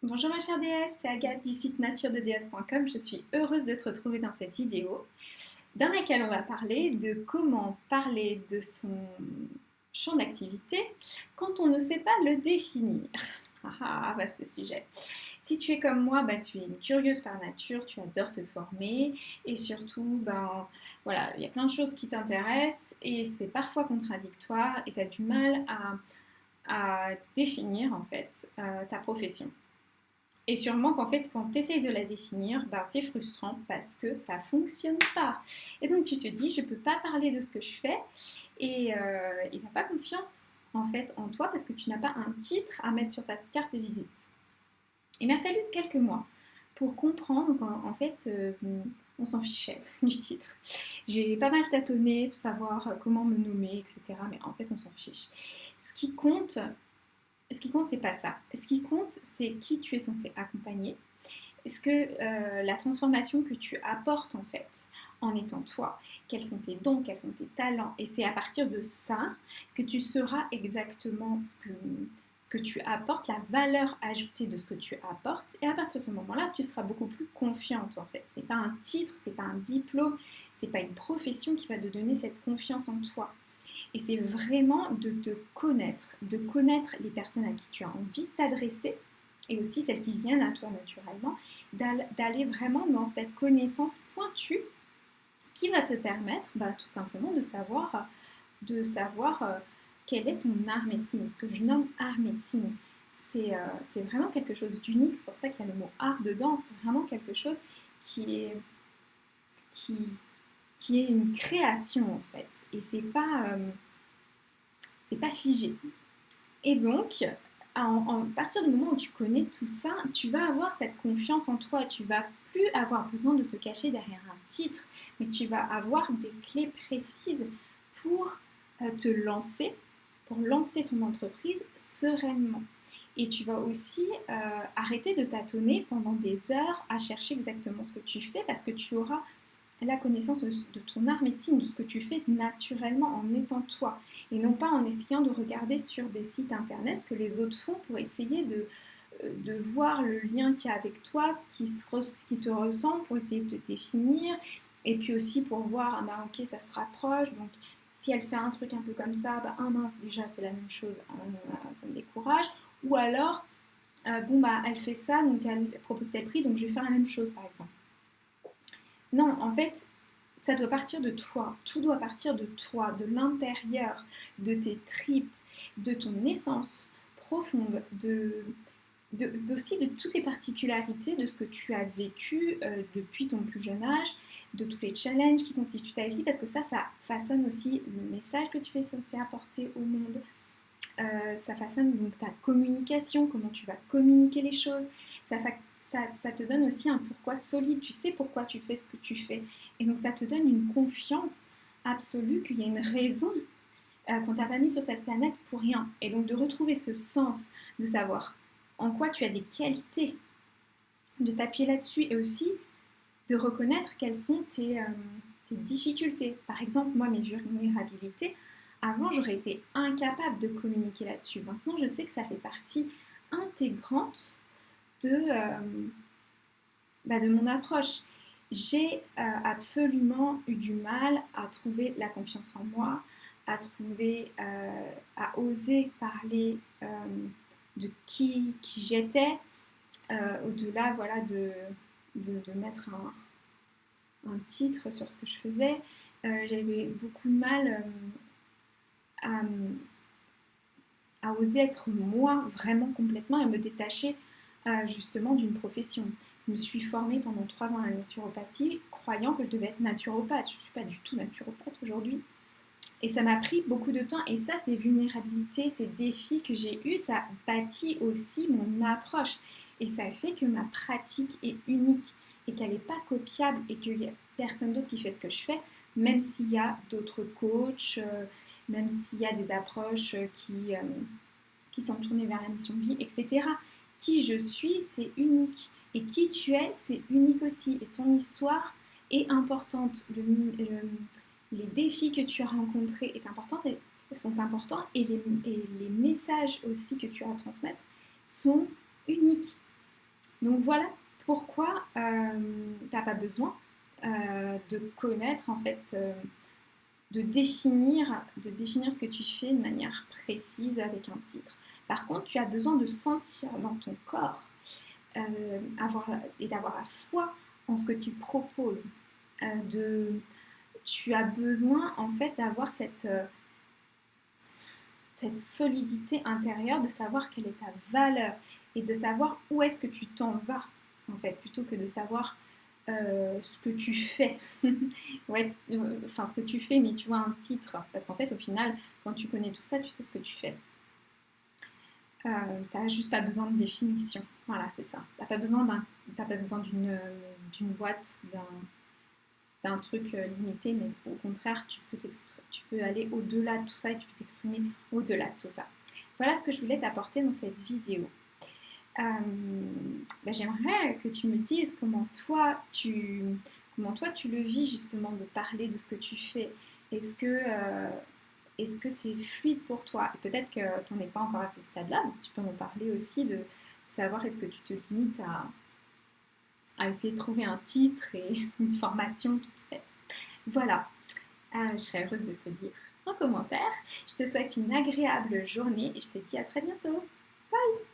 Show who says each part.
Speaker 1: Bonjour ma chère déesse, c'est Agathe du site naturededéesse.com. Je suis heureuse de te retrouver dans cette vidéo dans laquelle on va parler de comment parler de son champ d'activité quand on ne sait pas le définir. Vaste sujet. Si tu es comme moi, tu es une curieuse par nature, tu adores te former et surtout, voilà, il y a plein de choses qui t'intéressent et c'est parfois contradictoire et tu as du mal à définir en fait ta profession. Et sûrement qu'en fait, quand tu essayes de la définir, c'est frustrant parce que ça fonctionne pas. Et donc tu te dis, je peux pas parler de ce que je fais et tu n'as pas confiance en fait en toi parce que tu n'as pas un titre à mettre sur ta carte de visite. Il m'a fallu quelques mois pour comprendre qu'en fait, on s'en fichait du titre. J'ai pas mal tâtonné pour savoir comment me nommer, etc. Mais en fait, on s'en fiche. Ce qui compte, c'est pas ça. Ce qui compte, c'est qui tu es censé accompagner. Est-ce que la transformation que tu apportes en fait en étant toi, quels sont tes dons, quels sont tes talents, et c'est à partir de ça que tu sauras exactement ce que tu apportes, la valeur ajoutée de ce que tu apportes, et à partir de ce moment-là, tu seras beaucoup plus confiante en fait. C'est pas un titre, c'est pas un diplôme, c'est pas une profession qui va te donner cette confiance en toi. Et c'est vraiment de te connaître, de connaître les personnes à qui tu as envie de t'adresser, et aussi celles qui viennent à toi naturellement, d'aller vraiment dans cette connaissance pointue qui va te permettre tout simplement de savoir quel est ton art médecine. Ce que je nomme art médecine, c'est vraiment quelque chose d'unique, c'est pour ça qu'il y a le mot art dedans, c'est vraiment quelque chose qui est, qui, qui est une création en fait, et c'est pas figé. Et donc, à partir du moment où tu connais tout ça, tu vas avoir cette confiance en toi. Tu vas plus avoir besoin de te cacher derrière un titre, mais tu vas avoir des clés précises pour te lancer, pour lancer ton entreprise sereinement. Et tu vas aussi arrêter de tâtonner pendant des heures à chercher exactement ce que tu fais parce que tu auras la connaissance de ton art médecine, de ce que tu fais naturellement en étant toi, et non pas en essayant de regarder sur des sites internet ce que les autres font pour essayer de voir le lien qu'il y a avec toi, ce qui te ressemble, pour essayer de te définir, et puis aussi pour voir, ok, ça se rapproche, donc si elle fait un truc un peu comme ça, mince, déjà c'est la même chose, ça me décourage, ou alors, elle fait ça, donc elle propose tel prix, donc je vais faire la même chose par exemple. Non, en fait, ça doit partir de toi. Tout doit partir de toi, de l'intérieur, de tes tripes, de ton essence profonde, aussi de toutes les particularités de ce que tu as vécu depuis ton plus jeune âge, de tous les challenges qui constituent ta vie, parce que ça façonne aussi le message que tu es censé apporter au monde. Ça façonne donc ta communication, comment tu vas communiquer les choses. Ça te donne aussi un pourquoi solide. Tu sais pourquoi tu fais ce que tu fais. Et donc ça te donne une confiance absolue qu'il y a une raison qu'on t'a pas mis sur cette planète pour rien. Et donc de retrouver ce sens, de savoir en quoi tu as des qualités, de t'appuyer là-dessus et aussi de reconnaître quelles sont tes difficultés. Par exemple, moi, mes vulnérabilités, avant, j'aurais été incapable de communiquer là-dessus. Maintenant, je sais que ça fait partie intégrante de mon approche. J'ai absolument eu du mal à trouver la confiance en moi, à oser parler de qui j'étais, au-delà voilà, de mettre un titre sur ce que je faisais. J'avais beaucoup de mal à, à oser être moi vraiment complètement et me détacher justement d'une profession. Je me suis formée pendant 3 ans à la naturopathie, croyant que je devais être naturopathe. Je ne suis pas du tout naturopathe aujourd'hui. Et ça m'a pris beaucoup de temps. Et ça, ces vulnérabilités, ces défis que j'ai eus, ça bâtit aussi mon approche. Et ça fait que ma pratique est unique et qu'elle n'est pas copiable et qu'il n'y a personne d'autre qui fait ce que je fais, même s'il y a d'autres coachs, même s'il y a des approches qui sont tournées vers la mission de vie, etc. Qui je suis, c'est unique. Et qui tu es, c'est unique aussi. Et ton histoire est importante. Les défis que tu as rencontrés sont importants et les messages aussi que tu as à transmettre sont uniques. Donc voilà pourquoi tu n'as pas besoin de connaître en fait, de définir ce que tu fais de manière précise avec un titre. Par contre, tu as besoin de sentir dans ton corps et d'avoir la foi en ce que tu proposes. Tu as besoin en fait d'avoir cette solidité intérieure, de savoir quelle est ta valeur et de savoir où est-ce que tu t'en vas en fait, plutôt que de savoir ce que tu fais. Ouais, enfin, ce que tu fais, mais tu vois un titre. Parce qu'en fait, au final, quand tu connais tout ça, tu sais ce que tu fais. Tu n'as juste pas besoin de définition. Voilà, c'est ça. Tu n'as pas besoin d'une boîte, d'un truc limité, mais au contraire, tu peux aller au-delà de tout ça et tu peux t'exprimer au-delà de tout ça. Voilà ce que je voulais t'apporter dans cette vidéo. J'aimerais que tu me dises comment toi tu le vis justement de parler de ce que tu fais. Est-ce que c'est fluide pour toi? Et peut-être que tu n'en es pas encore à ce stade-là, donc tu peux me parler aussi de savoir est-ce que tu te limites à essayer de trouver un titre et une formation toute faite. Voilà, je serais heureuse de te lire en commentaire. Je te souhaite une agréable journée et je te dis à très bientôt. Bye!